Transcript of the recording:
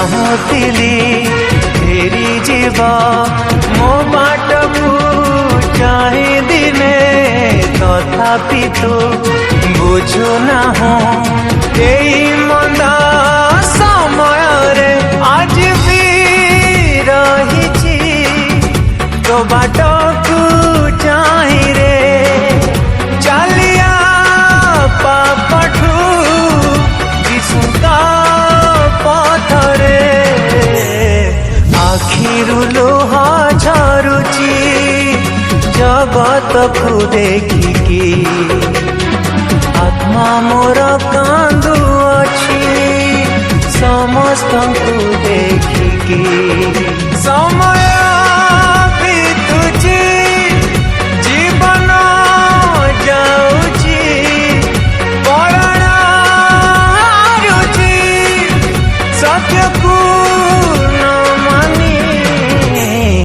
चाहूली फेरी जीव मो बाट को चाहे दिने तथापि तू बुझुना मंदा समय रे आज भी रही तो बाट को चाहे रे चलिया पापठू पथरे आखिरु लुह झरुची जगत को देखिकी आत्मा मोर कांदु अछि समस्त को देखिकी समय बीतुची जीवन जाउची सत्य को